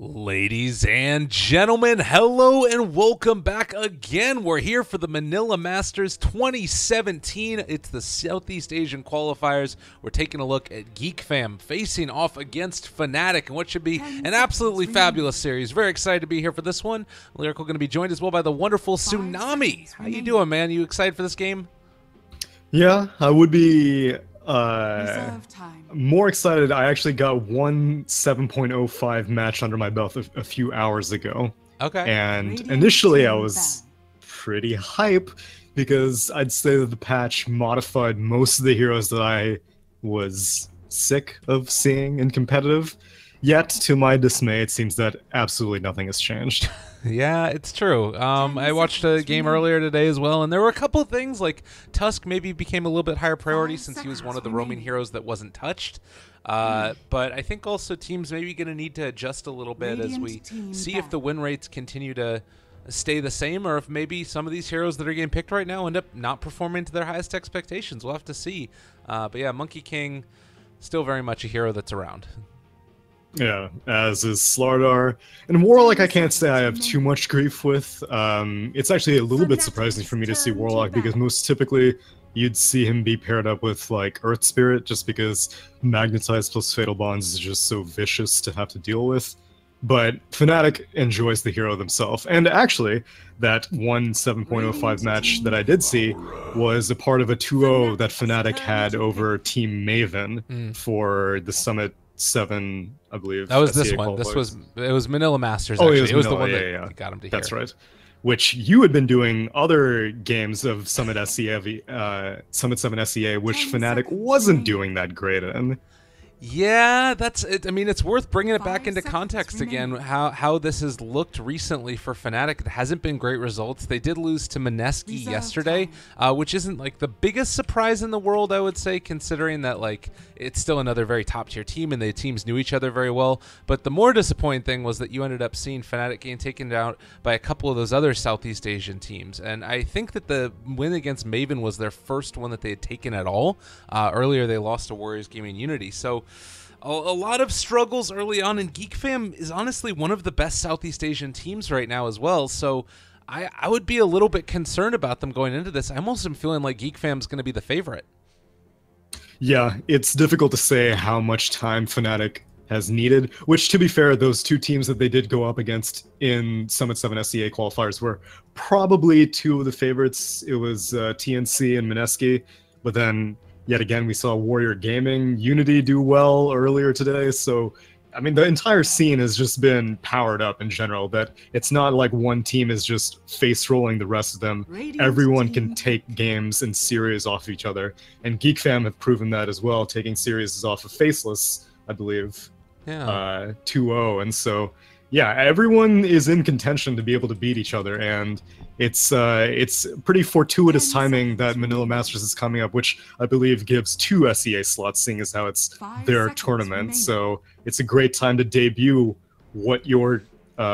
Ladies and gentlemen, hello and welcome back again. We're here for the Manila Masters 2017. It's the Southeast Asian qualifiers. We're taking a look at GeekFam facing off against Fnatic and what should be an absolutely fabulous series. Very excited to be here for this one. Lyrical going to be joined as well by the wonderful Tsunami. How you doing, man? You excited for this game? Yeah, I would be more excited. I actually got one 7.05 match under my belt a few hours ago. Okay. And initially I was pretty hype because I'd say that the patch modified most of the heroes that I was sick of seeing in competitive. Yet, to my dismay, it seems that absolutely nothing has changed. Yeah, it's true. I watched a game earlier today as well, and there were a couple of things, like Tusk maybe became a little bit higher priority since he was one of the roaming heroes that wasn't touched. But I think also teams maybe going to need to adjust a little bit as we see if the win rates continue to stay the same, or if maybe some of these heroes that are getting picked right now end up not performing to their highest expectations. We'll have to see. But yeah, Monkey King, still very much a hero that's around. Yeah, as is Slardar. And Warlock I can't say I have too much grief with. It's actually a little bit surprising for me to see Warlock because most typically you'd see him be paired up with like Earth Spirit just because Magnetize plus Fatal Bonds is just so vicious to have to deal with. But Fnatic enjoys the hero themselves. And actually, that one 7.05 match that I did see was a part of a 2-0 that Fnatic had over Team Maven for the Summit 7, I believe. That was SCA this one. It was Manila Masters. Oh, actually. it was the Manila, one that yeah. got him to That's here. right. Which you had been doing other games of Summit SCA, Summit 7 SCA, which Fnatic wasn't doing that great in. Yeah, that's it. I mean, it's worth bringing it back into context again, how this has looked recently for Fnatic. It hasn't been great results. They did lose to Mineski yesterday, which isn't like the biggest surprise in the world, I would say, considering that like it's still another very top-tier team and the teams knew each other very well. But the more disappointing thing was that you ended up seeing Fnatic getting taken out by a couple of those other Southeast Asian teams. And I think that the win against Maven was their first one that they had taken at all. Earlier, they lost to Warriors Gaming Unity. So a lot of struggles early on, and GeekFam is honestly one of the best Southeast Asian teams right now as well. So I would be a little bit concerned about them going into this. I almost am feeling like GeekFam is going to be the favorite. Yeah, it's difficult to say how much time Fnatic has needed, which, to be fair, those two teams that they did go up against in Summit 7 SCA qualifiers were probably two of the favorites. It was TNC and Mineski, but then yet again, we saw Warrior Gaming Unity do well earlier today. So, I mean, the entire scene has just been powered up in general, that it's not like one team is just face-rolling the rest of them. Everyone can take games and series off each other. And GeekFam have proven that as well, taking series off of Faceless, I believe, 2-0. And so, yeah, everyone is in contention to be able to beat each other, and it's pretty fortuitous timing that Manila Masters is coming up, which I believe gives 2 SEA slots, seeing as how it's their tournament. So it's a great time to debut what your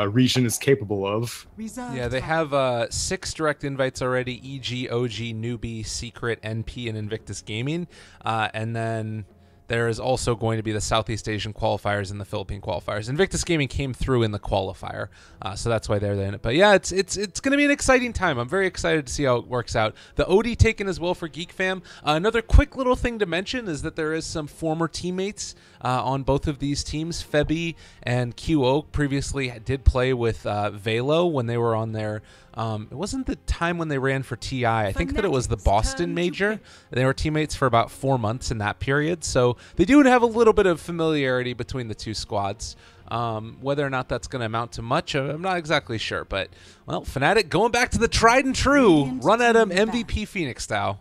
region is capable of. Yeah, they have 6 direct invites already: EG, OG, Newbie, Secret, NP, and Invictus Gaming, and then there is also going to be the Southeast Asian qualifiers and the Philippine qualifiers. Invictus Gaming came through in the qualifier, so that's why they're in it. But yeah, it's going to be an exciting time. I'm very excited to see how it works out. The OD taken as well for GeekFam. Another quick little thing to mention is that there is some former teammates on both of these teams. Febby and QO previously did play with Velo when they were on their it wasn't the time when they ran for TI. I think that it was the Boston Major. They were teammates for about 4 months in that period. So they do have a little bit of familiarity between the two squads. Whether or not that's going to amount to much, I'm not exactly sure. But, well, Fnatic going back to the tried and true, run at him MVP Phoenix style.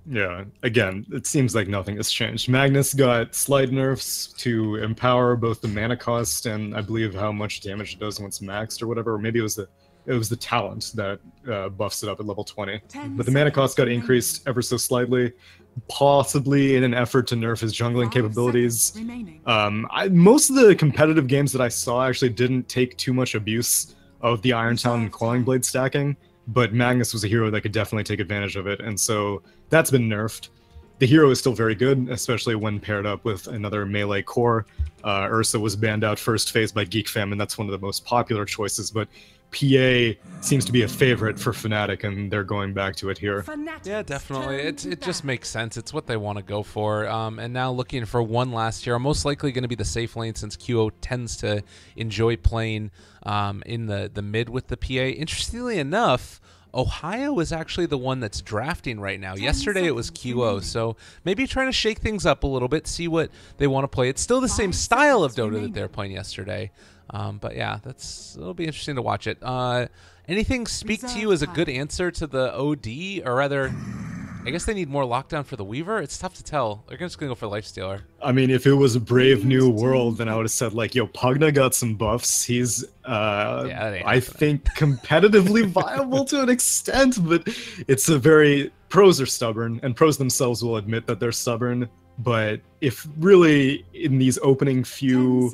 Yeah, again, it seems like nothing has changed. Magnus got slight nerfs to empower both the mana cost and I believe how much damage it does when it's maxed or whatever. Or maybe it was the talent that buffs it up at level 20. But the mana cost got increased ever so slightly, possibly in an effort to nerf his jungling capabilities. Most of the competitive games that I saw actually didn't take too much abuse of the Iron Talon and Quelling Blade stacking, but Magnus was a hero that could definitely take advantage of it, and so that's been nerfed. the hero is still very good, especially when paired up with another melee core. Ursa was banned out first phase by GeekFam, and that's one of the most popular choices, but PA seems to be a favorite for Fnatic, and they're going back to it here. Yeah, definitely. It just makes sense. It's what they want to go for. And now looking for one last hero, most likely going to be the safe lane since QO tends to enjoy playing in the mid with the PA. Interestingly enough, Ohio is actually the one that's drafting right now. Yesterday it was QO, so maybe trying to shake things up a little bit, see what they want to play. It's still the same style of Dota that they're playing yesterday. But yeah, it'll be interesting to watch it. Anything speak to you as a good answer to the OD, or rather, I guess they need more lockdown for the Weaver? It's tough to tell. They're just going to go for Lifestealer. I mean, if it was a Brave New World, then I would have said, like, yo, Pugna got some buffs. He's, I think, competitively viable to an extent, but it's a very... Pros are stubborn, and pros themselves will admit that they're stubborn, but if really, in these opening few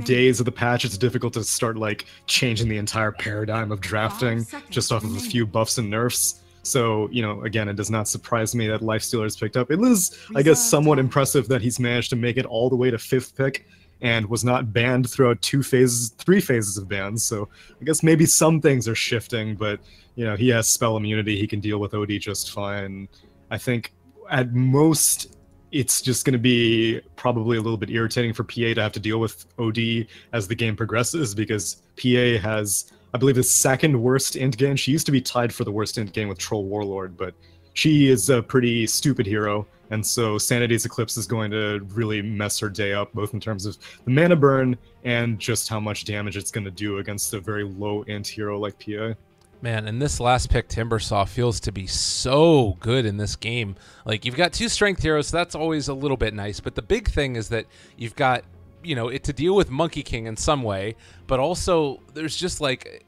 days of the patch, it's difficult to start, like, changing the entire paradigm of drafting just off of a few buffs and nerfs. So, you know, again, it does not surprise me that Lifestealer is picked up. It is, I guess, somewhat impressive that he's managed to make it all the way to 5th pick and was not banned throughout 3 phases of bans. So I guess maybe some things are shifting, but, you know, he has spell immunity. He can deal with OD just fine. I think at most it's just going to be probably a little bit irritating for PA to have to deal with OD as the game progresses, because PA has... I believe the 2nd worst int game. She used to be tied for the worst int game with Troll Warlord, but she is a pretty stupid hero, and so Sanity's Eclipse is going to really mess her day up, both in terms of the mana burn and just how much damage it's going to do against a very low int hero like PA. Man, and this last pick, Timbersaw, feels to be so good in this game. Like, you've got 2 strength heroes, so that's always a little bit nice, but the big thing is that you've got, you know, it to deal with Monkey King in some way, but also there's just like,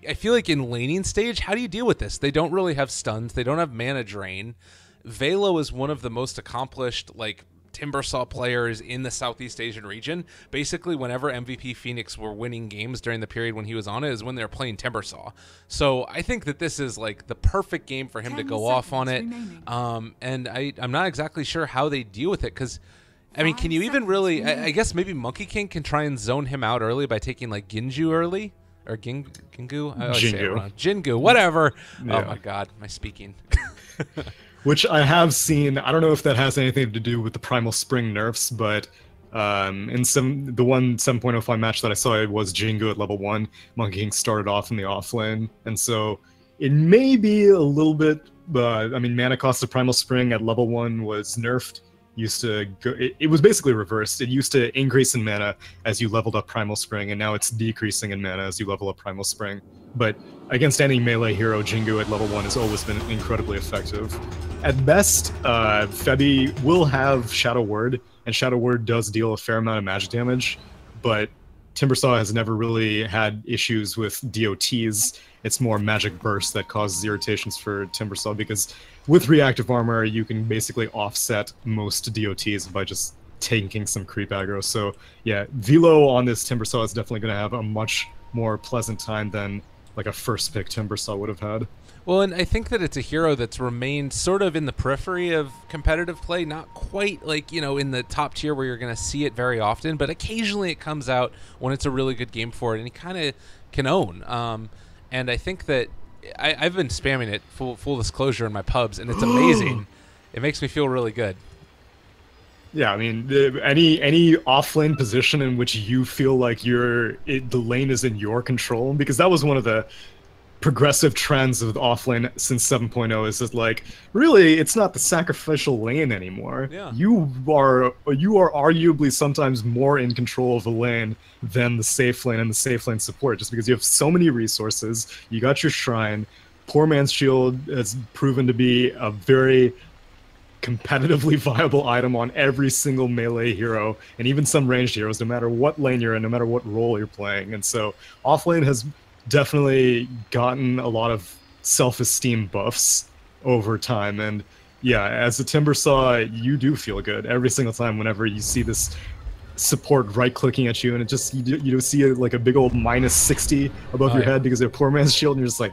I feel like in laning stage, how do you deal with this? They don't really have stuns. They don't have mana drain. Velo is one of the most accomplished, like, Timbersaw players in the Southeast Asian region. Basically, whenever MVP Phoenix were winning games during the period when he was on it is when they were playing Timbersaw. So I think that this is like the perfect game for him to go off on it. And I'm not exactly sure how they deal with it, because I mean, can you even really... I guess maybe Monkey King can try and zone him out early by taking, like, Ginju early? Or Gingu? Jingu, whatever. Yeah. Oh, my God. My speaking. Which I have seen. I don't know if that has anything to do with the Primal Spring nerfs, but in the one 7.05 match that I saw, it was Jingu at level 1. Monkey King started off in the off lane, and so it may be a little bit... I mean, mana cost of Primal Spring at level 1 was nerfed. Used to go, it was basically reversed. It used to increase in mana as you leveled up Primal Spring, and now it's decreasing in mana as you level up Primal Spring. But against any melee hero, Jingu at level 1 has always been incredibly effective. At best, Febby will have Shadow Word, and Shadow Word does deal a fair amount of magic damage, but Timbersaw has never really had issues with DOTs. It's more Magic Burst that causes irritations for Timbersaw, because with reactive armor, you can basically offset most DOTs by just taking some creep aggro. So yeah, Velo on this Timbersaw is definitely going to have a much more pleasant time than like a first pick Timbersaw would have had. Well, and I think that it's a hero that's remained sort of in the periphery of competitive play, not quite like, you know, in the top tier where you're going to see it very often, but occasionally it comes out when it's a really good game for it, and he kind of can own. And I think that I've been spamming it, full disclosure, in my pubs, and it's amazing. It makes me feel really good. Yeah, I mean, any off-lane position in which you feel like the lane is in your control, because that was one of the progressive trends of off-lane since 7.0, is that, like, really, it's not the sacrificial lane anymore. Yeah. You are arguably sometimes more in control of the lane than the safe lane and the safe lane support, just because you have so many resources. You got your shrine. Poor Man's Shield has proven to be a very competitively viable item on every single melee hero, and even some ranged heroes, no matter what lane you're in, no matter what role you're playing. And so off-lane has definitely gotten a lot of self-esteem buffs over time, and yeah, as a Timbersaw, you do feel good every single time whenever you see this support right-clicking at you, and it just, you see like a big old minus 60 above your head because of Poor Man's Shield, and you're just like,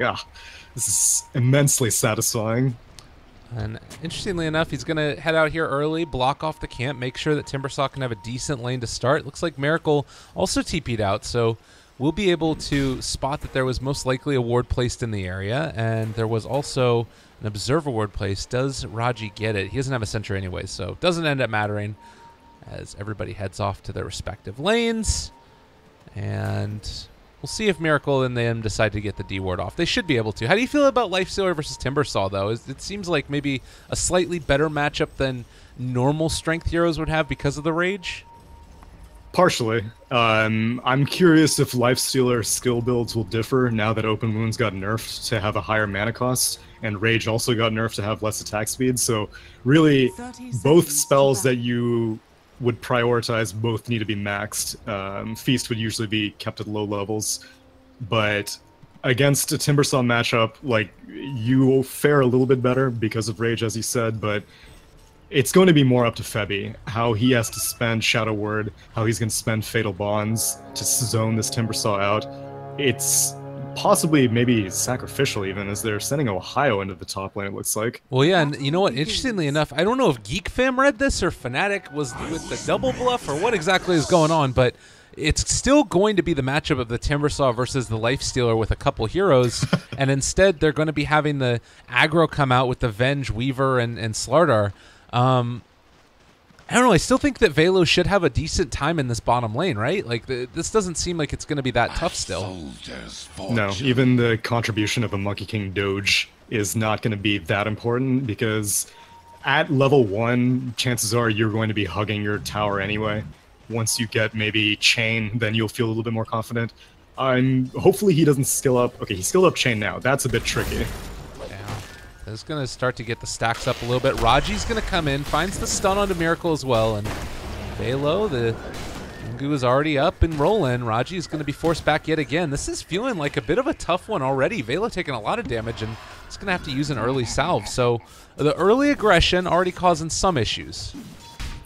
this is immensely satisfying. And interestingly enough, he's going to head out here early, block off the camp, make sure that Timbersaw can have a decent lane to start. Looks like Miracle also TP'd out, so we'll be able to spot that there was most likely a ward placed in the area, and there was also an observer ward placed. Does Raji get it? He doesn't have a sentry anyway, so it doesn't end up mattering as everybody heads off to their respective lanes. And we'll see if Miracle and them decide to get the D ward off. They should be able to. How do you feel about Lifestealer versus Timbersaw, though? It seems like maybe a slightly better matchup than normal strength heroes would have because of the Rage? Partially. I'm curious if Lifestealer skill builds will differ now that Open Wounds got nerfed to have a higher mana cost, and Rage also got nerfed to have less attack speed. So really, both spells that you would prioritize both need to be maxed. Feast would usually be kept at low levels, but against a Timbersaw matchup, like, you will fare a little bit better because of Rage, as you said, but it's going to be more up to Febby, how he has to spend Shadow Word, how he's going to spend Fatal Bonds to zone this Timbersaw out. It's possibly maybe sacrificial even, as they're sending Ohio into the top lane, it looks like. Well, yeah, and you know what? Interestingly enough, I don't know if GeekFam read this or Fnatic was with the double bluff or what exactly is going on, but it's still going to be the matchup of the Timbersaw versus the Lifestealer with a couple heroes, and instead they're going to be having the aggro come out with the Venge, Weaver, and Slardar. I don't know. I still think that Velo should have a decent time in this bottom lane, right? Like, this doesn't seem like it's going to be that tough still. No, even the contribution of a Monkey King Doge is not going to be that important, because at level 1, chances are you're going to be hugging your tower anyway. Once you get maybe Chain, then you'll feel a little bit more confident. Hopefully he doesn't skill up. Okay, he skilled up Chain now. That's a bit tricky. Is going to start to get the stacks up a little bit. Raji's going to come in, finds the stun onto Miracle as well, and Velo, the Jingu is already up and rolling. Raji is going to be forced back yet again. This is feeling like a bit of a tough one already. Velo taking a lot of damage, and it's going to have to use an early salve. So the early aggression already causing some issues.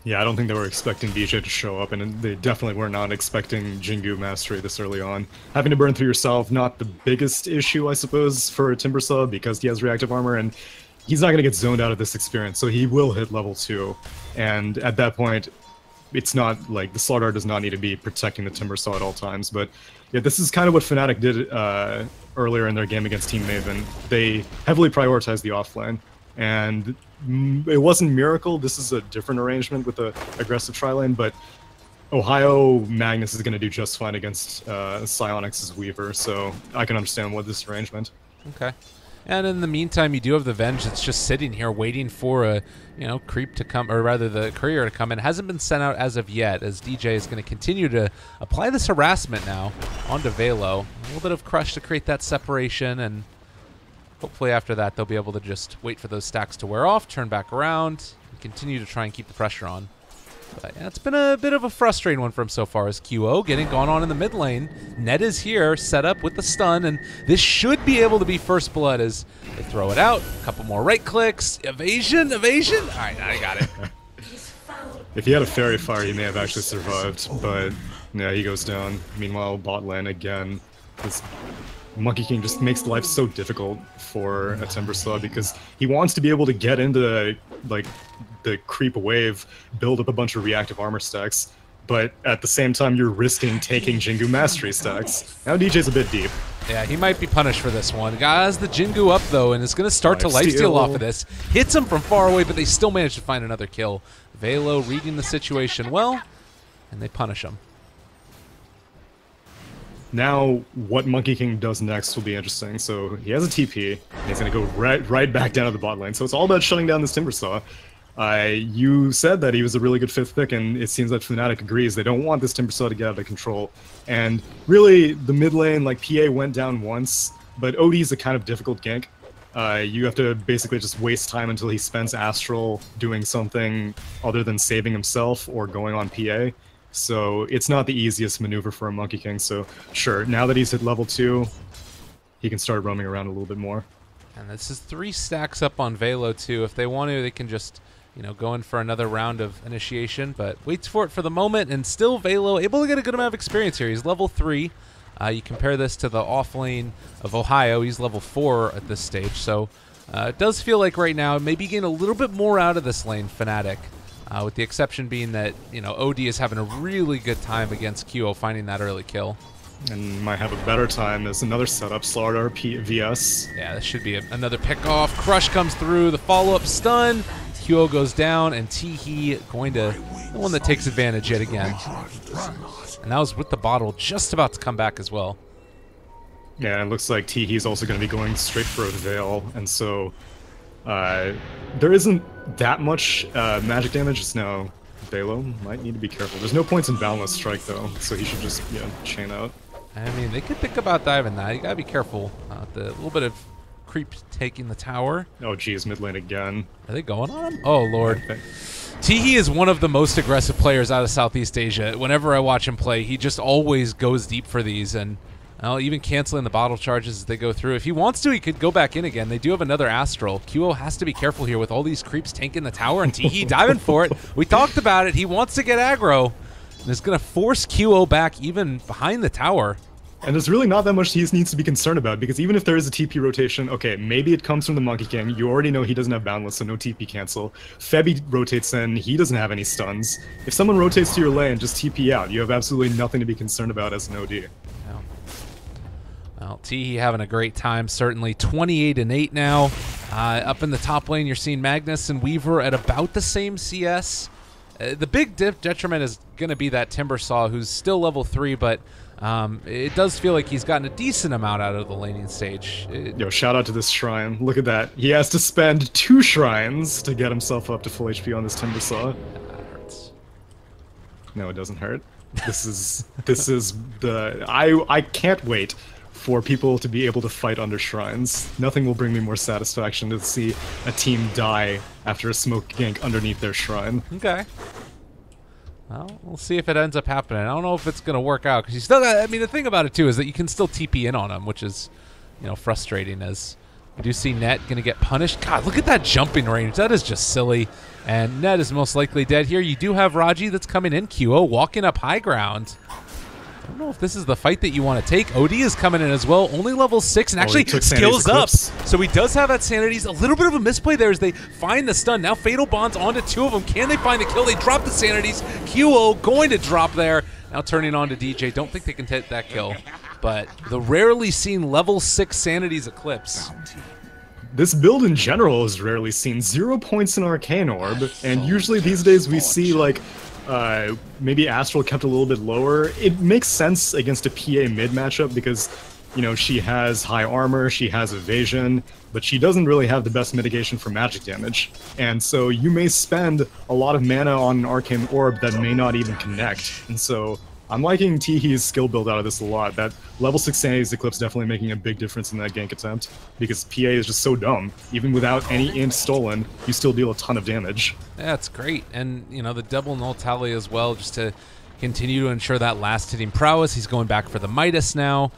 Yeah, I don't think they were expecting BJ to show up, and they definitely were not expecting Jingu Mastery this early on. Having to burn through yourself, not the biggest issue, I suppose, for a Timbersaw, because he has reactive armor, and he's not going to get zoned out of this experience, so he will hit level 2. And at that point, it's not like the Slardar does not need to be protecting the Timbersaw at all times. But yeah, this is kind of what Fnatic did earlier in their game against Team Maven. They heavily prioritized the offlane. And it wasn't Miracle. This is a different arrangement with the aggressive tri-lane, but Ohio Magnus is going to do just fine against Psionics' Weaver, so I can understand what this arrangement. Okay. And in the meantime, you do have the Venge that's just sitting here waiting for a, creep to come, or rather the courier to come in. Hasn't been sent out as of yet, as DJ is going to continue to apply this harassment now onto Velo. A little bit of Crush to create that separation, and hopefully after that they'll be able to just wait for those stacks to wear off, turn back around, and continue to try and keep the pressure on. But yeah, it's been a bit of a frustrating one for him so far, as QO getting gone on in the mid lane. Ned is here, set up with the stun, and this should be able to be first blood as they throw it out. A couple more right clicks. Evasion, evasion. All right, I got it. If he had a Fairy Fire, he may have actually survived, but yeah, he goes down. Meanwhile, bot lane again. This Monkey King just makes life so difficult for a Timbersaw, because he wants to be able to get into like the creep wave, build up a bunch of reactive armor stacks, but at the same time you're risking taking Jingu Mastery stacks. Now DJ's a bit deep. Yeah, he might be punished for this one. Guys, the Jingu up though, and is going to start to lifesteal off of this. Hits him from far away, but they still manage to find another kill. Velo reading the situation well, and they punish him. Now, what Monkey King does next will be interesting. So he has a TP, and he's going to go right back down to the bot lane. So it's all about shutting down this Timbersaw. You said that he was a really good 5th pick, and it seems that Fnatic agrees. They don't want this Timbersaw to get out of control. And really, the mid lane, like, PA went down once, but OD is a kind of difficult gank. You have to basically just waste time until he spends Astral doing something other than saving himself or going on PA. So it's not the easiest maneuver for a Monkey King. So sure, now that he's at level 2, he can start roaming around a little bit more. And this is 3 stacks up on Velo too. If they want to, they can just, go in for another round of initiation, but waits for it for the moment, and still Velo able to get a good amount of experience here. He's level 3. You compare this to the off lane of Ohio, he's level 4 at this stage, so It does feel like right now maybe getting a little bit more out of this lane, Fnatic. With the exception being that, you know, OD is having a really good time against QO finding that early kill. And might have a better time as another setup, Slardar VS. Yeah, this should be another pick off. Crush comes through, the follow-up stun. QO goes down, and Teehee going to the one that takes advantage yet again. And that was with the bottle just about to come back as well. Yeah, it looks like Teehee's also going to be going straight for a Veil, and so there isn't that much magic damage. Just now, Velo might need to be careful. There's no points in Boundless Strike, though, so he should just, you know, chain out. I mean, they could think about diving that. You gotta be careful. The little bit of creep taking the tower. Oh, geez, mid lane again. Are they going on him? Oh, Lord. Teehee is one of the most aggressive players out of Southeast Asia. Whenever I watch him play, he just always goes deep for these, and even canceling the bottle charges as they go through. If he wants to, he could go back in again. They do have another Astral. QO has to be careful here with all these creeps tanking the tower, and Teehee diving for it. We talked about it. He wants to get aggro, and is going to force QO back even behind the tower. And there's really not that much he needs to be concerned about, because even if there is a TP rotation, okay, maybe it comes from the Monkey King. You already know he doesn't have Boundless, so no TP cancel. Febby rotates in, he doesn't have any stuns. If someone rotates to your lane, just TP out. You have absolutely nothing to be concerned about as an OD. Well, Teehee having a great time, certainly. 28-8 now. Up in the top lane, you're seeing Magnus and Weaver at about the same CS. The big detriment is going to be that Timbersaw, who's still level 3, but it does feel like he's gotten a decent amount out of the laning stage. Yo, shout out to this shrine. Look at that. He has to spend 2 shrines to get himself up to full HP on this Timbersaw. That hurts. No, it doesn't hurt. This is the I can't wait for people to be able to fight under shrines. Nothing will bring me more satisfaction than to see a team die after a smoke gank underneath their shrine. Okay. Well, we'll see if it ends up happening. I don't know if it's going to work out, because you still got, I mean, the thing about it, too, is that you can still TP in on him, which is, you know, frustrating, as we do see Net going to get punished. God, look at that jumping range. That is just silly. And Net is most likely dead here. You do have Raji that's coming in, QO, walking up high ground. I don't know if this is the fight that you want to take. OD is coming in as well, only level 6, and actually skills up. So he does have that Sanity's. A little bit of a misplay there as they find the stun. Now Fatal Bonds onto 2 of them. Can they find the kill? They drop the Sanity's. QO going to drop there. Now turning on to DJ. Don't think they can hit that kill. But the rarely seen level 6 Sanity's Eclipse. This build in general is rarely seen. 0 points in Arcane Orb, and usually these days we see, like, maybe Astral kept a little bit lower. It makes sense against a PA mid matchup because, you know, she has high armor, she has evasion, but she doesn't really have the best mitigation for magic damage. And so you may spend a lot of mana on an Arcane Orb that may not even connect. And so I'm liking Teehee's skill build out of this a lot. That level 6 Sanity's Eclipse definitely making a big difference in that gank attempt, because PA is just so dumb. Even without any int stolen, you still deal a ton of damage. Yeah, it's great. And, you know, the double null tally as well, just to continue to ensure that last hitting prowess. He's going back for the Midas now.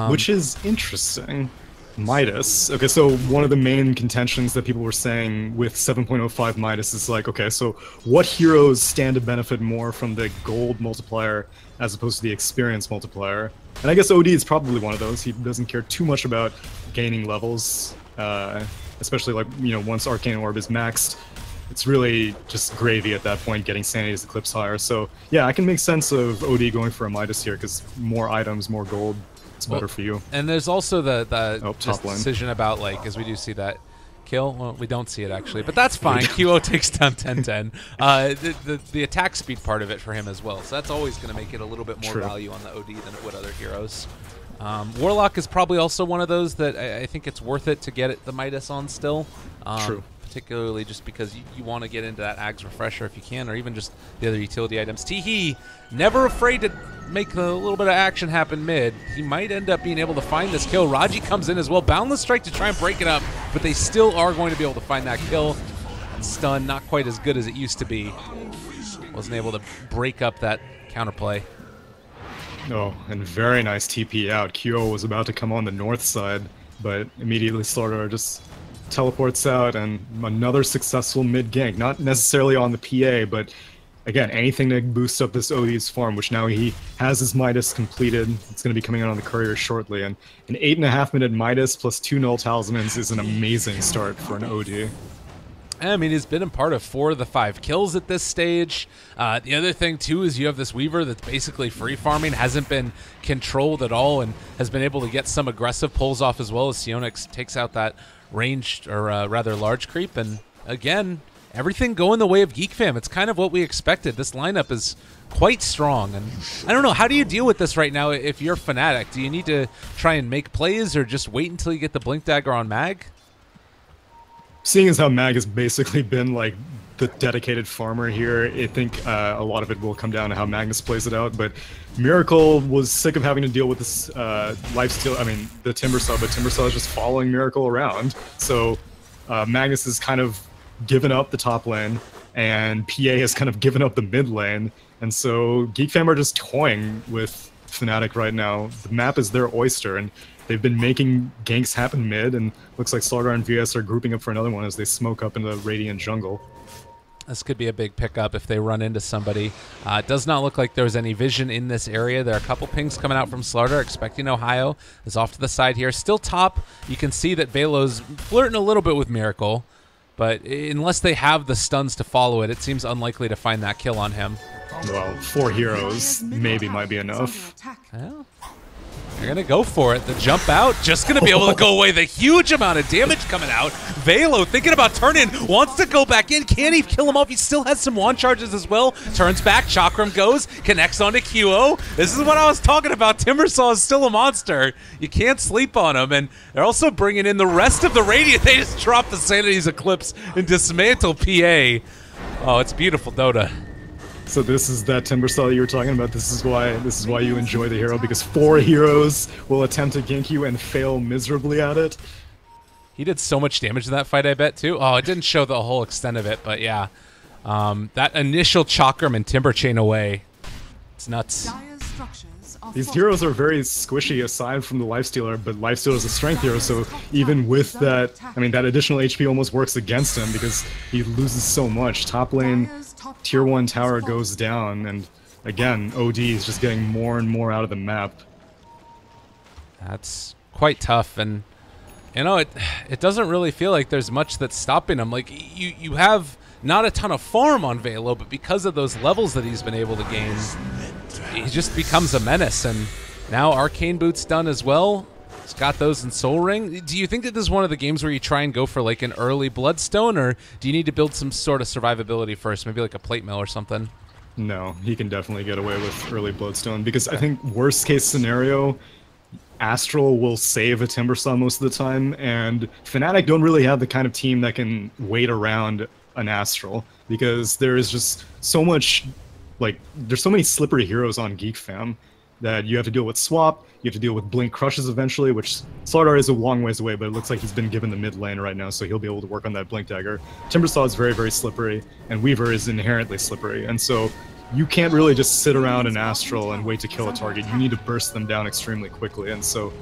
Which is interesting. Midas. Okay, so one of the main contentions that people were saying with 7.05 Midas is like, okay, so what heroes stand to benefit more from the gold multiplier as opposed to the experience multiplier? And I guess OD is probably one of those. He doesn't care too much about gaining levels, especially, like, you know, once Arcane Orb is maxed. It's really just gravy at that point, getting Sanity's Eclipse higher. So yeah, I can make sense of OD going for a Midas here, because more items, more gold. It's better for you. And there's also the top line decision about, like, as we do see that kill. Well, we don't see it actually, but that's fine. QO takes down 10-10. The attack speed part of it for him as well. So that's always going to make it a little bit more value on the OD than it would other heroes. Warlock is probably also one of those that I think it's worth it to get the Midas on still. True. Particularly just because you want to get into that Ags Refresher if you can, or even just the other utility items. Teehee, never afraid to make a little bit of action happen mid. He might end up being able to find this kill. Raji comes in as well. Boundless Strike to try and break it up, but they still are going to be able to find that kill. And stun, not quite as good as it used to be. Wasn't able to break up that counterplay. Oh, and very nice TP out. QO was about to come on the north side, but immediately Slardar just teleports out, and another successful mid gank. Not necessarily on the PA, but again, anything to boost up this OD's farm, which now he has his Midas completed. It's going to be coming out on the courier shortly, and an 8.5-minute Midas plus 2 null talismans is an amazing start for an OD. I mean, he's been a part of 4 of the 5 kills at this stage. The other thing, too, is you have this Weaver that's basically free farming, hasn't been controlled at all, and has been able to get some aggressive pulls off as well as Sionix takes out that ranged, or rather large creep. And again, everything going the way of GeekFam. It's kind of what we expected. This lineup is quite strong. And I don't know, how do you deal with this right now if you're Fnatic? Do you need to try and make plays or just wait until you get the Blink Dagger on Mag? Seeing as how Mag has basically been like the dedicated farmer here, I think a lot of it will come down to how Magnus plays it out. But Miracle was sick of having to deal with this lifesteal. I mean, the Timbersaw, but Timbersaw is just following Miracle around. So Magnus has kind of given up the top lane, and PA has kind of given up the mid lane. And so GeekFam are just toying with Fnatic right now. The map is their oyster, and they've been making ganks happen mid, and looks like Slardar and VS are grouping up for another one as they smoke up into the Radiant jungle. This could be a big pickup if they run into somebody. It does not look like there's any vision in this area. There are a couple pings coming out from Slardar, expecting Ohio is off to the side here. Still top. You can see that Velo's flirting a little bit with Miracle, but unless they have the stuns to follow it, it seems unlikely to find that kill on him. Well, 4 heroes maybe might be enough. Well, they're going to go for it. The jump out, just going to be able to go away. The huge amount of damage coming out. Velo thinking about turning, wants to go back in. Can he kill him off? He still has some wand charges as well. Turns back, Chakram goes, connects onto QO. This is what I was talking about. Timbersaw is still a monster. You can't sleep on him. And they're also bringing in the rest of the Radiant. They just drop the Sanity's Eclipse and dismantle PA. Oh, it's beautiful, Dota. So this is that Timbersaw you were talking about. This is why you enjoy the hero, because 4 heroes will attempt to gank you and fail miserably at it. He did so much damage in that fight, I bet, too. Oh, it didn't show the whole extent of it, but yeah. That initial Chakram and Timber Chain away, it's nuts. These heroes are very squishy aside from the Lifestealer, but Lifestealer is a strength hero, so even with that, I mean, that additional HP almost works against him because he loses so much. Top lane, tier 1 tower goes down, and again, OD is just getting more and more out of the map. That's quite tough, and you know, it doesn't really feel like there's much that's stopping him. Like, you have not a ton of farm on Velo, but because of those levels that he's been able to gain, he just becomes a menace. And now Arcane Boot's done as well. He's got those in Soul Ring. Do you think that this is one of the games where you try and go for like an early Bloodstone, or do you need to build some sort of survivability first, maybe like a Plate Mill or something? No, he can definitely get away with early Bloodstone, because I think worst case scenario, Astral will save a Timbersaw most of the time, and Fnatic don't really have the kind of team that can wait around an Astral, because there is just so much, like, there's so many slippery heroes on GeekFam that you have to deal with Swap, you have to deal with Blink Crushes eventually, which Slardar is a long ways away, but it looks like he's been given the mid lane right now, so he'll be able to work on that Blink Dagger. Timbersaw is very, very slippery, and Weaver is inherently slippery, and so you can't really just sit around an Astral and wait to kill a target. You need to burst them down extremely quickly, and so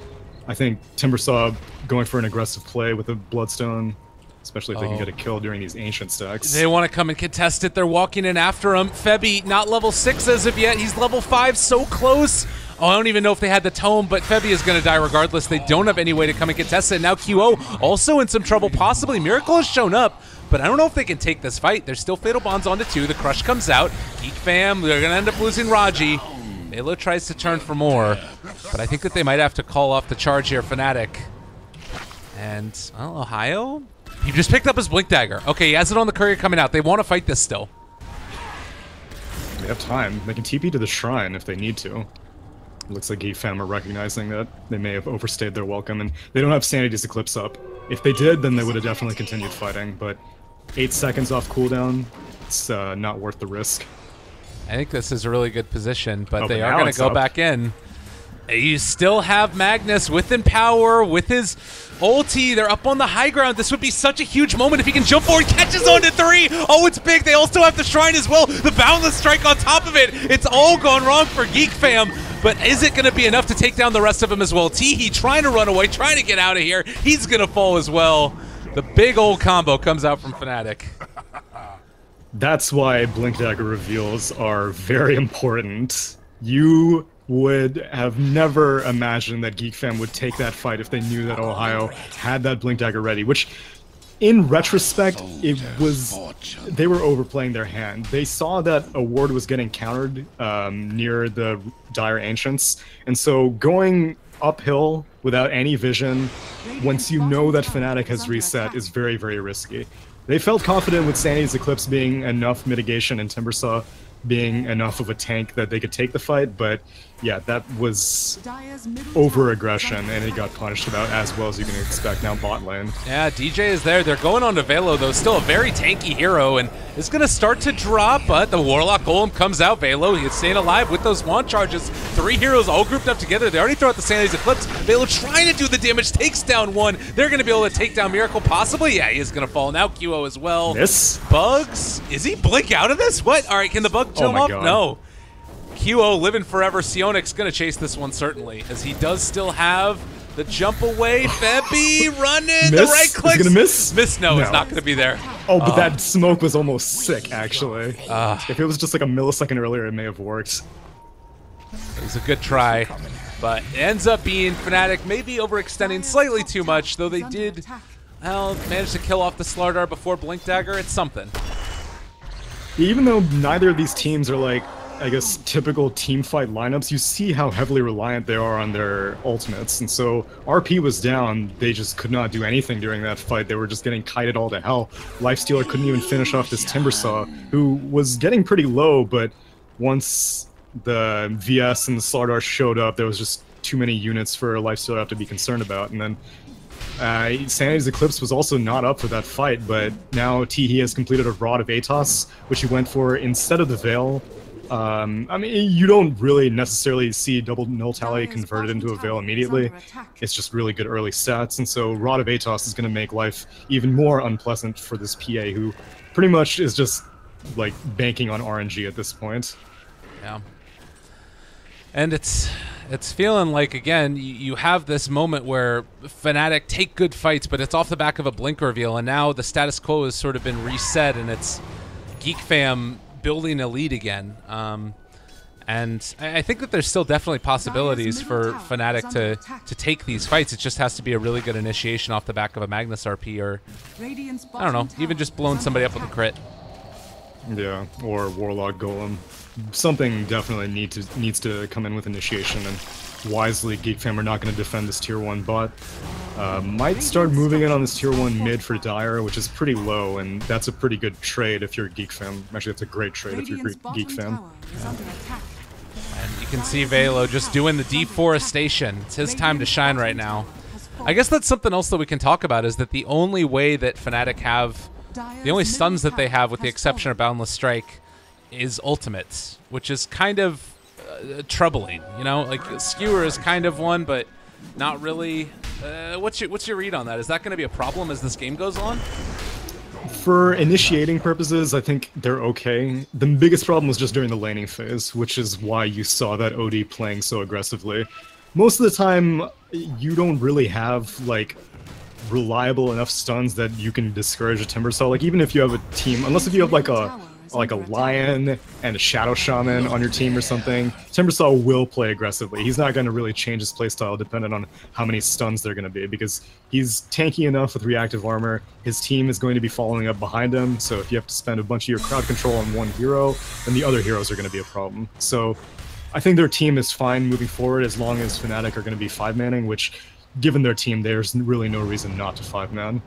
I think Timbersaw going for an aggressive play with a Bloodstone, especially if they can get a kill during these ancient stacks. They want to come and contest it. They're walking in after him. Febby, not level 6 as of yet. He's level 5, so close. Oh, I don't even know if they had the tome, but Febby is going to die regardless. They don't have any way to come and contest it. Now QO also in some trouble, possibly. Miracle has shown up, but I don't know if they can take this fight. There's still Fatal Bonds onto 2. The Crush comes out. GeekFam, they're going to end up losing Raji. Velo tries to turn for more, but I think that they might have to call off the charge here, Fnatic. And, well, Ohio? He just picked up his Blink Dagger. Okay, he has it on the courier coming out. They want to fight this still. They have time. They can TP to the shrine if they need to. It looks like GeekFam are recognizing that they may have overstayed their welcome, and they don't have Sanity's Eclipse up. If they did, then they would have definitely continued fighting, but 8 seconds off cooldown, it's not worth the risk. I think this is a really good position, but they are going to go back in. You still have Magnus with Empower, with his ulti. They're up on the high ground. This would be such a huge moment if he can jump forward, catches on to 3. Oh, it's big. They also have the Shrine as well. The Boundless Strike on top of it. It's all gone wrong for GeekFam, but is it going to be enough to take down the rest of them as well? Teehee trying to run away, trying to get out of here. He's going to fall as well. The big old combo comes out from Fnatic. That's why Blink Dagger reveals are very important. You would have never imagined that GeekFam would take that fight if they knew that Ohio had that Blink Dagger ready, which in retrospect, it was they were overplaying their hand. They saw that a ward was getting countered near the Dire Ancients, and so going uphill without any vision, once you know that Fnatic has reset, is very, very risky. They felt confident with Sanity's Eclipse being enough mitigation and Timbersaw being enough of a tank that they could take the fight, but yeah, that was over-aggression, and it got punished about as well as you can expect now bot lane. Yeah, DJ is there. They're going on to Velo, though. Still a very tanky hero, and it's going to start to drop, but the Warlock Golem comes out. Velo, he's staying alive with those wand charges. 3 heroes all grouped up together. They already throw out the Sanity's Eclipse. Velo trying to do the damage, takes down one. They're going to be able to take down Miracle, possibly. Yeah, he is going to fall. Now QO as well. Miss? Bugs? Is he blink out of this? What? All right, can the Bug jump up? God. No. QO living forever. Sionic's going to chase this one, certainly, as he does still have the jump away. Febby running. Miss? The right click. Is he gonna miss? Miss, no, it's not going to be there. Oh, but that smoke was almost sick, actually. If it was just like a millisecond earlier, it may have worked. It was a good try, but it ends up being Fnatic maybe overextending slightly too much, though they did manage to kill off the Slardar before Blink Dagger. It's something. Even though neither of these teams are like, I guess, typical team fight lineups, you see how heavily reliant they are on their ultimates. And so RP was down, they just could not do anything during that fight. They were just getting kited all to hell. Lifestealer couldn't even finish off this Timbersaw, who was getting pretty low, but once the VS and the Slardar showed up, there was just too many units for Lifestealer to have to be concerned about. And then Sanity's Eclipse was also not up for that fight, but now Teehee has completed a Rod of Atos, which he went for instead of the Veil. I mean, you don't really necessarily see double null tally converted into a Veil immediately. It's just really good early stats, and so Rod of Atos is going to make life even more unpleasant for this PA, who pretty much is just like banking on RNG at this point. Yeah. And it's feeling like, again, you have this moment where Fnatic take good fights, but it's off the back of a Blink reveal, and now the status quo has sort of been reset, and it's GeekFam building a lead again. And I think that there's still definitely possibilities for Fnatic to take these fights. It just has to be a really good initiation off the back of a Magnus RP, or, I don't know, even just blowing somebody up with a crit. Yeah, or Warlock Golem. Something definitely needs to come in with initiation, and wisely GeekFam are not going to defend this tier 1 bot. Might start moving in on this tier 1 mid for Dire, which is pretty low, and that's a pretty good trade if you're GeekFam. Actually, that's a great trade if you're GeekFam. And you can see Velo just doing the deforestation. It's his time to shine right now. I guess that's something else that we can talk about, is that the only way that Fnatic have, the only stuns that they have, with the exception of Boundless Strike, is ultimates, which is kind of troubling, you know? Like, Skewer is kind of one, but not really. What's your read on that? Is that going to be a problem as this game goes on? For initiating purposes, I think they're okay. The biggest problem was just during the laning phase, which is why you saw that OD playing so aggressively. Most of the time, you don't really have, like, reliable enough stuns that you can discourage a Timbersaw. Like, even if you have a team, unless if you have like a Lion and a Shadow Shaman on your team or something, Timbersaw will play aggressively. He's not going to really change his playstyle dependent on how many stuns they're going to be, because he's tanky enough with reactive armor. His team is going to be following up behind him, so if you have to spend a bunch of your crowd control on one hero, then the other heroes are going to be a problem. So I think their team is fine moving forward as long as Fnatic are going to be 5-manning, which, given their team, there's really no reason not to 5-man.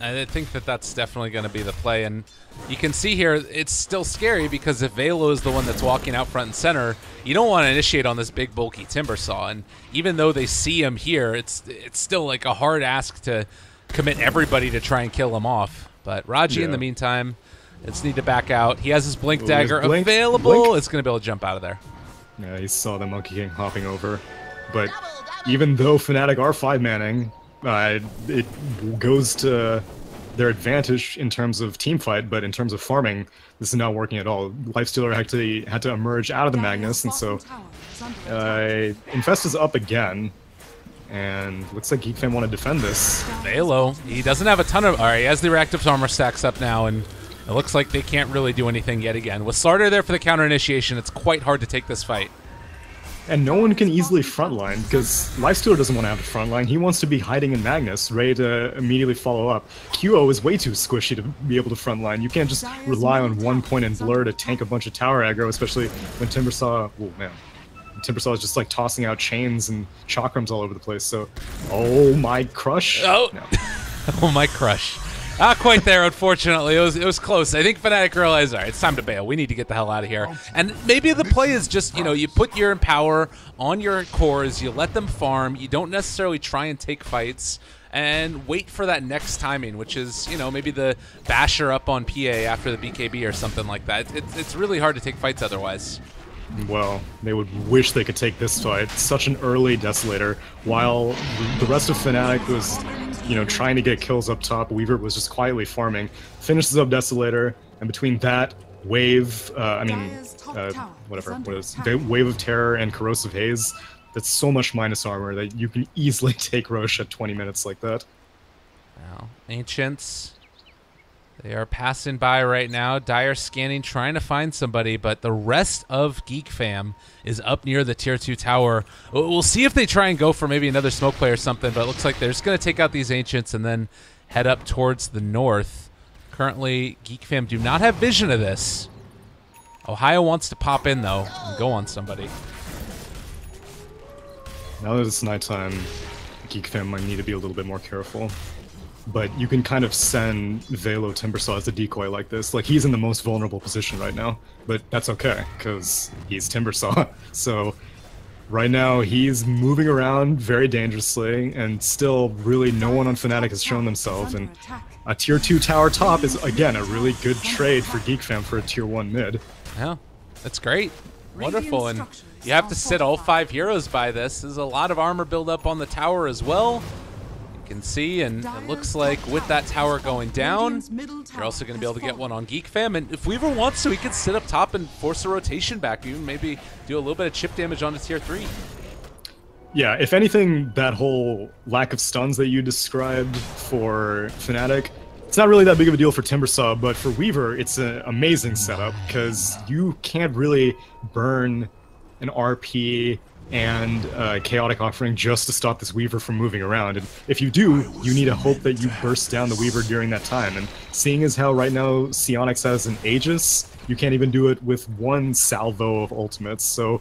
I think that that's definitely going to be the play, and you can see here it's still scary because if Velo is the one that's walking out front and center, you don't want to initiate on this big bulky Timbersaw, and even though they see him here, it's still like a hard ask to commit everybody to try and kill him off. But Raji, in the meantime, it's need to back out. He has his Blink Dagger available. It's going to be able to jump out of there. Yeah, he saw the Monkey King hopping over, but even though Fnatic are 5-manning, it goes to their advantage in terms of team fight, but in terms of farming, this is not working at all. Lifestealer actually had to emerge out of the Magnus, and so Infest is up again. And looks like GeekFam want to defend this. Velo, he doesn't have a ton of... All right, he has the reactive armor stacks up now, and it looks like they can't really do anything yet again. With Slardar there for the counter initiation, it's quite hard to take this fight. And no one can easily frontline, because Lifestealer doesn't want to have a frontline. He wants to be hiding in Magnus, ready to immediately follow up. QO is way too squishy to be able to frontline. You can't just rely on one point in Blur to tank a bunch of tower aggro, especially when Timbersaw... Oh, man. Timbersaw is just like tossing out chains and chakrams all over the place, so... Oh, my crush? Oh! No. Oh, my crush. Not quite there, unfortunately. It was close. I think Fnatic realized, all right, it's time to bail. We need to get the hell out of here. And maybe the play is just, you know, you put your Empower on your cores, you let them farm, you don't necessarily try and take fights, and wait for that next timing, which is, you know, maybe the basher up on PA after the BKB or something like that. It's really hard to take fights otherwise. Well, they would wish they could take this fight. Such an early Desolator, while the rest of Fnatic was, you know, trying to get kills up top. Weaver was just quietly farming. Finishes up Desolator, and between that, Wave, whatever, what is Wave of Terror and Corrosive Haze, that's so much minus armor that you can easily take Roche at 20 minutes like that. Now, Ancients... They are passing by right now. Dire scanning, trying to find somebody, but the rest of GeekFam is up near the tier 2 tower. We'll see if they try and go for maybe another smoke play or something, but it looks like they're just going to take out these Ancients and then head up towards the north. Currently, GeekFam do not have vision of this. Ohio wants to pop in, though, and go on somebody. Now that it's nighttime, GeekFam might need to be a little bit more careful. But you can kind of send Velo Timbersaw as a decoy like this. Like, he's in the most vulnerable position right now, but that's okay, because he's Timbersaw. So, right now, he's moving around very dangerously, and still, really, no one on Fnatic has shown themselves, and a tier 2 tower top is, again, a really good trade for GeekFam for a tier 1 mid. Yeah, that's great. Wonderful, and you have to sit all 5 heroes by this. There's a lot of armor build-up on the tower as well. Can see, and it looks like with that tower going down, you're also going to be able to get one on GeekFam, and if Weaver wants to, he can sit up top and force a rotation back, even maybe do a little bit of chip damage onto tier 3. Yeah, if anything, that whole lack of stuns that you described for Fnatic, it's not really that big of a deal for Timbersaw, but for Weaver, it's an amazing setup, because you can't really burn an RP and Chaotic Offering just to stop this Weaver from moving around. And if you do, you need to hope that you burst down the Weaver during that time. And seeing as how right now Psionics has an Aegis, you can't even do it with one salvo of ultimates. So,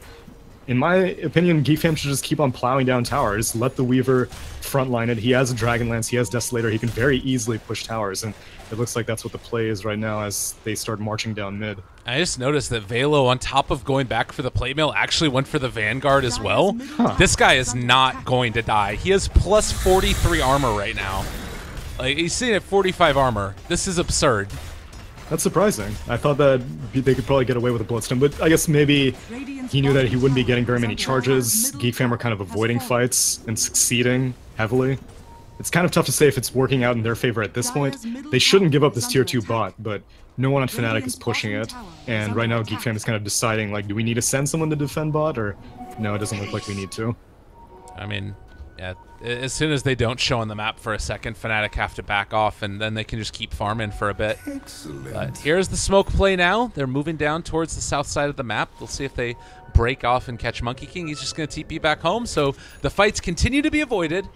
in my opinion, GeekFam should just keep on plowing down towers, let the Weaver frontline it. He has a Dragonlance, he has Desolator, he can very easily push towers, and it looks like that's what the play is right now as they start marching down mid. I just noticed that Velo, on top of going back for the plate mail, actually went for the Vanguard as well. Huh. This guy is not going to die. He has plus 43 armor right now. Like, he's sitting at 45 armor. This is absurd. That's surprising. I thought that they could probably get away with a Bloodstone, but I guess maybe he knew that he wouldn't be getting very many charges. GeekFam are kind of avoiding fights and succeeding heavily. It's kind of tough to say if it's working out in their favor at this point. They shouldn't give up this tier 2 bot, but no one on Fnatic is pushing it. And right now GeekFam is kind of deciding, like, do we need to send someone to defend bot, or no, it doesn't look like we need to. I mean, yeah, as soon as they don't show on the map for a second, Fnatic have to back off, and then they can just keep farming for a bit. Excellent. But here's the smoke play now. They're moving down towards the south side of the map. We'll see if they break off and catch Monkey King. He's just going to TP back home, so the fights continue to be avoided.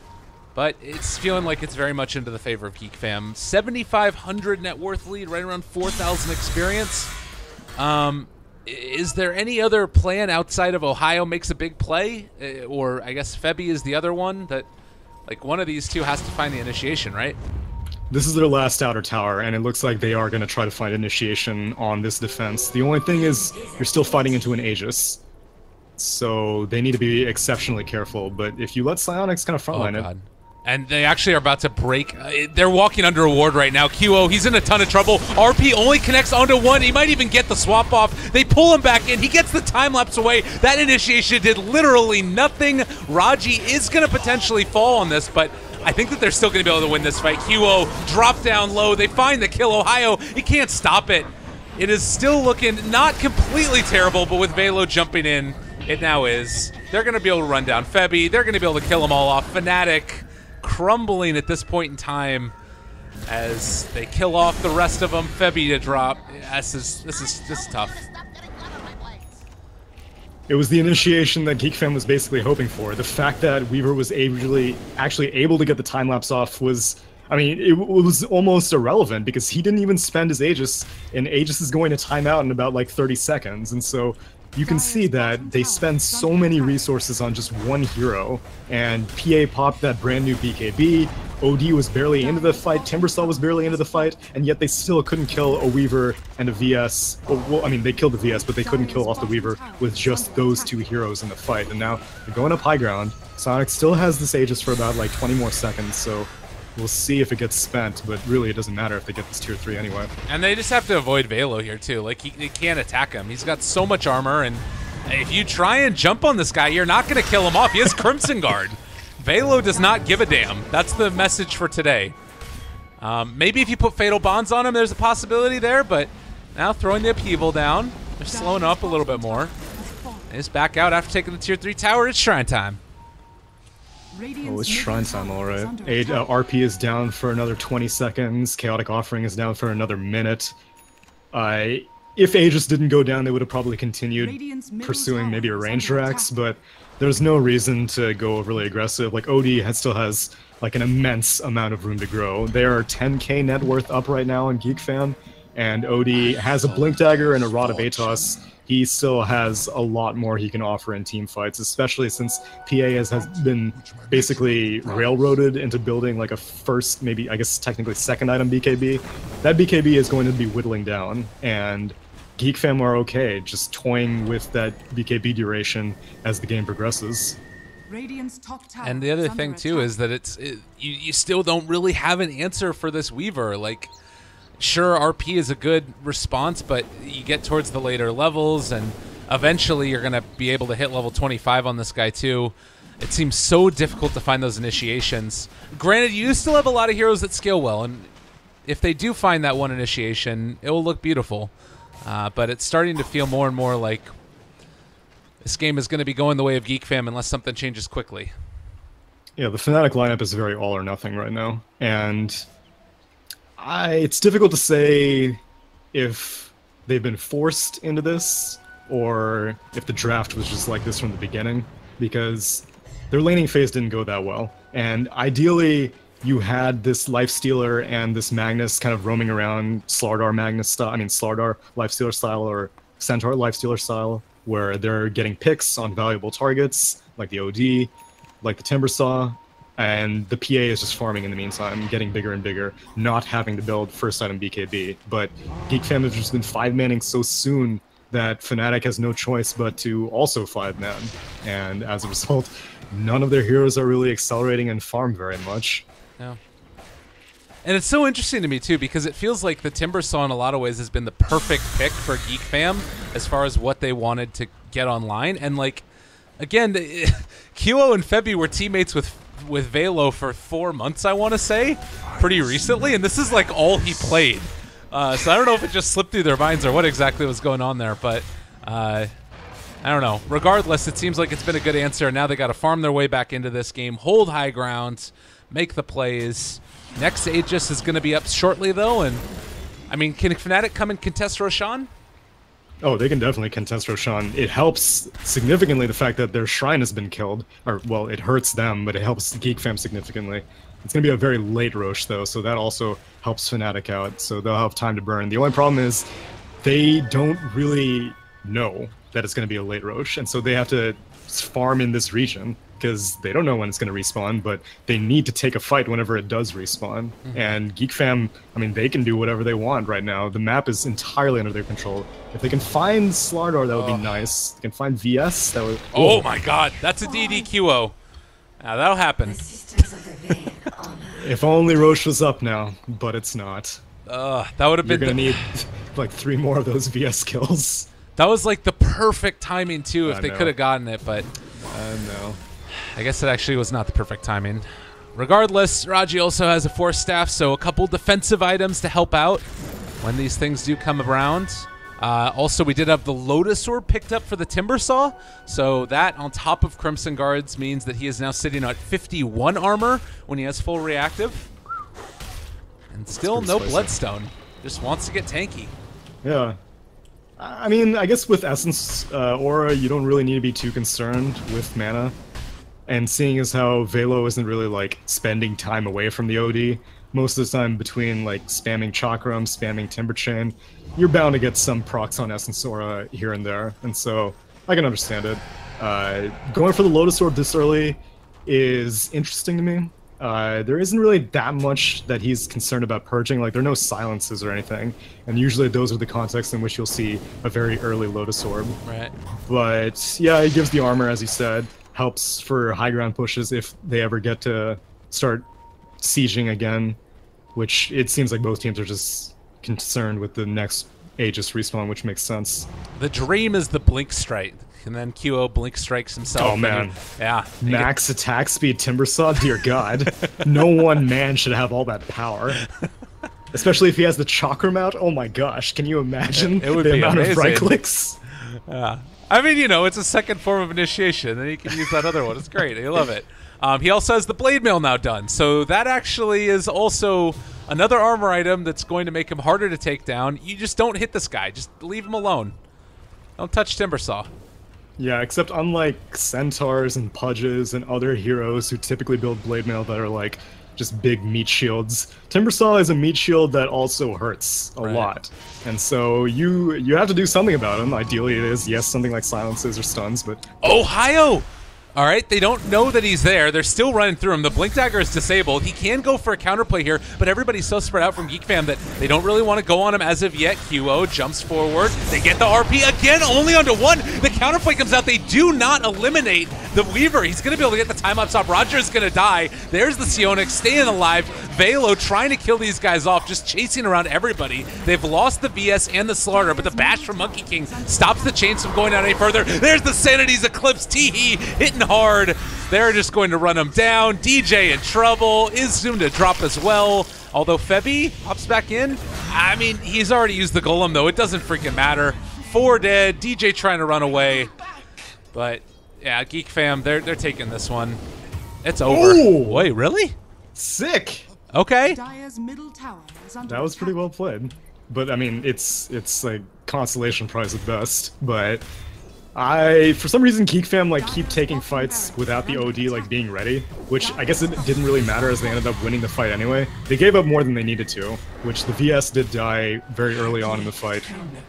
But it's feeling like it's very much into the favor of GeekFam. 7,500 net worth lead, right around 4,000 experience. Is there any other plan outside of Ohio makes a big play? Or I guess Febby is the other one that, like, one of these two has to find the initiation, right? This is their last outer tower, and it looks like they are going to try to find initiation on this defense. The only thing is, you're still fighting into an Aegis. So they need to be exceptionally careful, but if you let Psionics kind of frontline it... And they actually are about to break. They're walking under a ward right now. QO, he's in a ton of trouble. RP only connects onto one. He might even get the swap off. They pull him back in. He gets the time lapse away. That initiation did literally nothing. Raji is going to potentially fall on this, but I think that they're still going to be able to win this fight. QO drop down low. They find the kill. Ohio, he can't stop it. It is still looking not completely terrible, but with Velo jumping in, It now is. They're going to be able to run down Febby. They're going to be able to kill them all off. Fnatic crumbling at this point in time as they kill off the rest of them. Febby to drop. This is tough. It was the initiation that GeekFam was basically hoping for. The fact that Weaver was actually able to get the time-lapse off was, I mean, it was almost irrelevant because he didn't even spend his Aegis, and Aegis is going to time out in about like 30 seconds, and so you can see that they spend so many resources on just one hero, and PA popped that brand new BKB, OD was barely into the fight, Timbersaw was barely into the fight, and yet they still couldn't kill a Weaver and a VS. Well, I mean, they killed the VS, but they couldn't kill off the Weaver with just those two heroes in the fight, and now they're going up high ground. Sonic still has this Aegis for about like 20 more seconds, so we'll see if it gets spent, but really it doesn't matter if they get this tier 3 anyway. And they just have to avoid Velo here too. Like, they can't attack him. He's got so much armor, and if you try and jump on this guy, you're not going to kill him off. He has Crimson Guard. Velo does not give a damn. That's the message for today. Maybe if you put Fatal Bonds on him, there's a possibility there, but now throwing the upheaval down, they're slowing up a little bit more. They just back out after taking the tier 3 tower. It's Shrine time. Oh, it's Shrine time, alright. RP is down for another 20 seconds. Chaotic Offering is down for another minute. If Aegis didn't go down, they would have probably continued pursuing maybe a Ranger Axe, but there's no reason to go really aggressive. Like, OD still has like an immense amount of room to grow. They are 10k net worth up right now in GeekFam, and OD has a Blink Dagger and a Rod of Atos. He still has a lot more he can offer in team fights, especially since PA has been basically railroaded into building like a first, maybe, I guess technically second item BKB. That BKB is going to be whittling down, and GeekFam are okay just toying with that BKB duration as the game progresses. And the other thing too is that you still don't really have an answer for this Weaver. Like, sure, RP is a good response, but you get towards the later levels, and eventually you're going to be able to hit level 25 on this guy too. It seems so difficult to find those initiations. Granted, you still have a lot of heroes that scale well, and if they do find that one initiation, it will look beautiful. But it's starting to feel more and more like this game is going to be going the way of GeekFam unless something changes quickly. Yeah, the Fnatic lineup is very all or nothing right now, and it's difficult to say if they've been forced into this or if the draft was just like this from the beginning, because their laning phase didn't go that well. And ideally, you had this Lifestealer and this Magnus kind of roaming around Slardar Magnus style, I mean Slardar Lifestealer style or Centaur Lifestealer style, where they're getting picks on valuable targets like the OD, like the Timbersaw, and the PA is just farming in the meantime, getting bigger and bigger, not having to build first item BKB. But GeekFam has just been 5-manning so soon that Fnatic has no choice but to also 5-man. And as a result, none of their heroes are really accelerating and farm very much. Yeah. And it's so interesting to me too, because it feels like the Timbersaw in a lot of ways has been the perfect pick for GeekFam as far as what they wanted to get online. And like, again, QO and Febby were teammates with Velo for 4 months, I want to say, pretty recently, and this is like all he played. So I don't know if it just slipped through their minds or what exactly was going on there, but I don't know. Regardless, it seems like it's been a good answer, and now they got to farm their way back into this game, hold high ground, make the plays. Next Aegis is going to be up shortly, though, and I mean, can Fnatic come and contest Roshan? Oh, they can definitely contest Roshan. It helps significantly the fact that their shrine has been killed. Or, well, it hurts them, but it helps GeekFam significantly. It's going to be a very late Rosh, though, so that also helps Fnatic out, so they'll have time to burn. The only problem is they don't really know that it's going to be a late Rosh, and so they have to farm in this region, because they don't know when it's going to respawn, but they need to take a fight whenever it does respawn. Mm-hmm. And GeekFam, I mean, they can do whatever they want right now. The map is entirely under their control. If they can find Slardar, that would be nice. If they can find VS, that would... Oh my god, that's a DDQO. Now, that'll happen. If only Roche was up now, but it's not. That would have been... You're going to need like 3 more of those VS kills. That was like the perfect timing, too, if they could have gotten it, but... No. I guess it actually was not the perfect timing. Regardless, Raji also has a Force Staff, so a couple defensive items to help out when these things do come around. Also, we did have the Lotus Orb picked up for the Timbersaw, so that on top of Crimson Guards means that he is now sitting at 51 armor when he has full reactive. And still no Bloodstone. Just wants to get tanky. Yeah. I mean, I guess with Essence Aura, you don't really need to be too concerned with mana. And seeing as how Velo isn't really, like, spending time away from the OD, most of the time between, like, spamming Chakram, spamming Timber Chain, you're bound to get some procs on Essence Aura here and there. And so, I can understand it. Going for the Lotus Orb this early is interesting to me. There isn't really that much that he's concerned about purging. Like, there are no silences or anything, and usually those are the contexts in which you'll see a very early Lotus Orb. Right. But yeah, he gives the armor, as he said, helps for high ground pushes if they ever get to start sieging again, which it seems like both teams are just concerned with the next Aegis respawn, which makes sense. The dream is the Blink Strike. And then QO Blink Strikes himself. Oh, man. Yeah. Max attack speed Timbersaw? Dear God. No one man should have all that power. Especially if he has the Chakram out. Oh my gosh. Can you imagine it would the be amount amazing. of right clicks? Yeah. I mean, you know, it's a second form of initiation. Then you can use that other one. It's great. I love it. He also has the Blade Mail now done. So that actually is also another armor item that's going to make him harder to take down. You just don't hit this guy. Just leave him alone. Don't touch Timbersaw. Yeah, except unlike Centaurs and Pudges and other heroes who typically build Blade Mail that are like just big meat shields, Timbersaw is a meat shield that also hurts a lot. And so you have to do something about him. Ideally it is, yes, something like silences or stuns, but... Ohio! All right, they don't know that he's there. They're still running through him. The Blink Dagger is disabled. He can go for a counterplay here, but everybody's so spread out from GeekFam that they don't really want to go on him as of yet. QO jumps forward. They get the RP again, only onto one. The counterplay comes out. They do not eliminate the Weaver. He's going to be able to get the time up stop. Roger is going to die. There's the Sionix staying alive. Velo trying to kill these guys off, just chasing around everybody. They've lost the VS and the Slaughter, but the bash from Monkey King stops the chains from going out any further. There's the Sanity's Eclipse. Teehee hitting hard. They're just going to run him down. DJ in trouble. Is soon to drop as well. Although Febby hops back in. I mean, he's already used the Golem, though. It doesn't freaking matter. 4 dead. DJ trying to run away. But, yeah, GeekFam, they're taking this one. It's over. Ooh. Wait, really? Sick! Okay. That was pretty well played. But, I mean, it's like consolation prize at best. But for some reason, GeekFam like keep taking fights without the OD like being ready, which I guess it didn't really matter as they ended up winning the fight anyway. They gave up more than they needed to, which the VS did die very early on in the fight,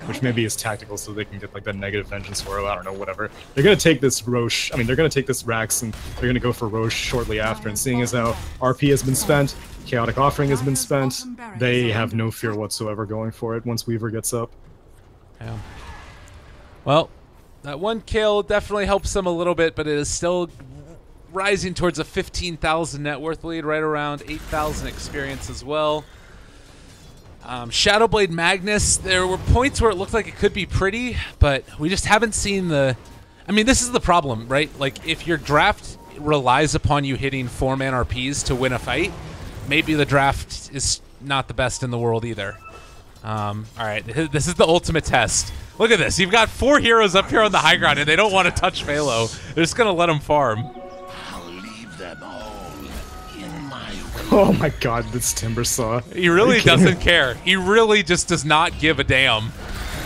which maybe is tactical so they can get like that negative vengeance or I don't know, whatever. They're gonna take this Roche, I mean they're gonna take this Rax and they're gonna go for Roche shortly after, and seeing as how RP has been spent, Chaotic Offering has been spent, they have no fear whatsoever going for it once Weaver gets up. Yeah. Well, that one kill definitely helps them a little bit, but it is still rising towards a 15,000 net worth lead, right around 8,000 experience as well. Shadowblade Magnus, there were points where it looked like it could be pretty, but we just haven't seen the... I mean, this is the problem, right? Like, if your draft relies upon you hitting 4-man RPs to win a fight, maybe the draft is not the best in the world either. All right, this is the ultimate test. Look at this. You've got 4 heroes up here on the high ground, and they don't want to touch Velo. They're just going to let him farm. I'll leave them all in my way. Oh my god, this Timbersaw. He really doesn't care. He really just does not give a damn.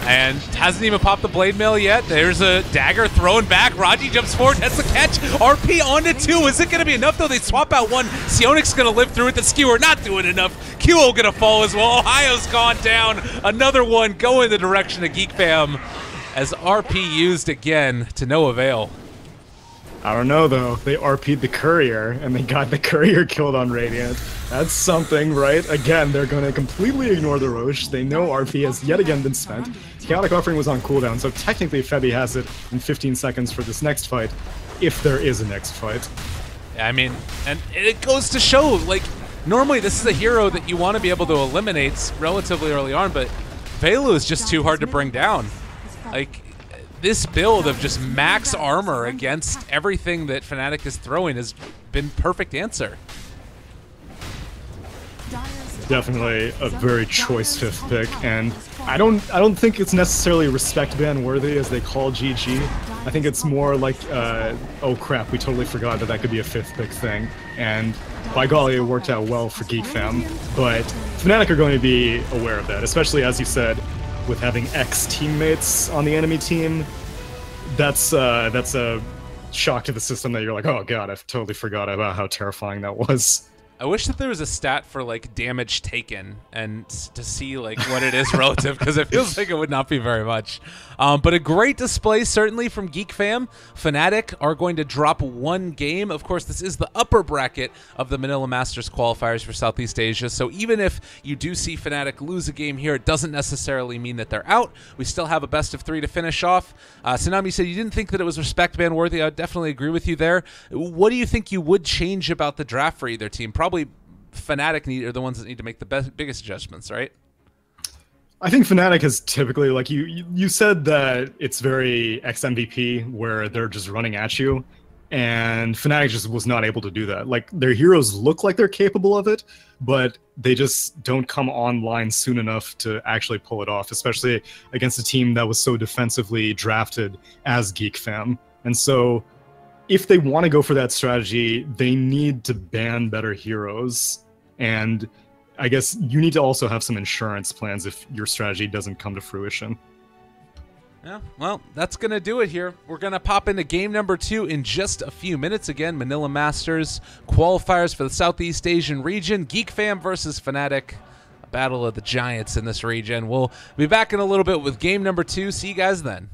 And hasn't even popped the Blade Mail yet. There's a dagger thrown back. Raji jumps forward, that's the catch. RP onto 2. Is it going to be enough, though? They swap out 1. Sionic's going to live through it. The Skewer not doing enough. QO going to fall as well. Ohio's gone down. Another one going the direction of GeekFam as RP used again to no avail. I don't know, though. They RP'd the Courier, and they got the Courier killed on Radiant. That's something, right? Again, they're going to completely ignore the Roche. They know RP has yet again been spent. Chaotic Offering was on cooldown, so technically Febby has it in 15 seconds for this next fight, if there is a next fight. I mean, and it goes to show, like, normally this is a hero that you want to be able to eliminate relatively early on, but Velu is just too hard to bring down. Like, this build of just max armor against everything that Fnatic is throwing has been perfect answer. Definitely a very choice 5th pick, and I don't think it's necessarily respect ban worthy as they call GG. I think it's more like, oh crap, we totally forgot that could be a 5th big thing. And by golly, it worked out well for GeekFam. But Fnatic are going to be aware of that, especially as you said, with having ex-teammates on the enemy team. That's a shock to the system that you're like, oh god, I totally forgot about how terrifying that was. I wish that there was a stat for like damage taken and to see like what it is relative, because it feels like it would not be very much. But a great display certainly from GeekFam. Fnatic are going to drop 1 game. Of course, this is the upper bracket of the Manila Masters qualifiers for Southeast Asia. So even if you do see Fnatic lose a game here, it doesn't necessarily mean that they're out. We still have a best of 3 to finish off. Tsunami said you didn't think that it was respect ban worthy. I would definitely agree with you there. What do you think you would change about the draft for either team? Probably Fnatic are the ones that need to make the biggest adjustments, right? I think Fnatic has typically, like you said, that it's very ex-MVP where they're just running at you, and Fnatic just was not able to do that. Like, their heroes look like they're capable of it, but they just don't come online soon enough to actually pull it off, especially against a team that was so defensively drafted as GeekFam. And so if they want to go for that strategy, they need to ban better heroes. And I guess you need to also have some insurance plans if your strategy doesn't come to fruition. Yeah, well, that's going to do it here. We're going to pop into game number 2 in just a few minutes. Again, Manila Masters qualifiers for the Southeast Asian region. GeekFam versus Fnatic. A battle of the giants in this region. We'll be back in a little bit with game number 2. See you guys then.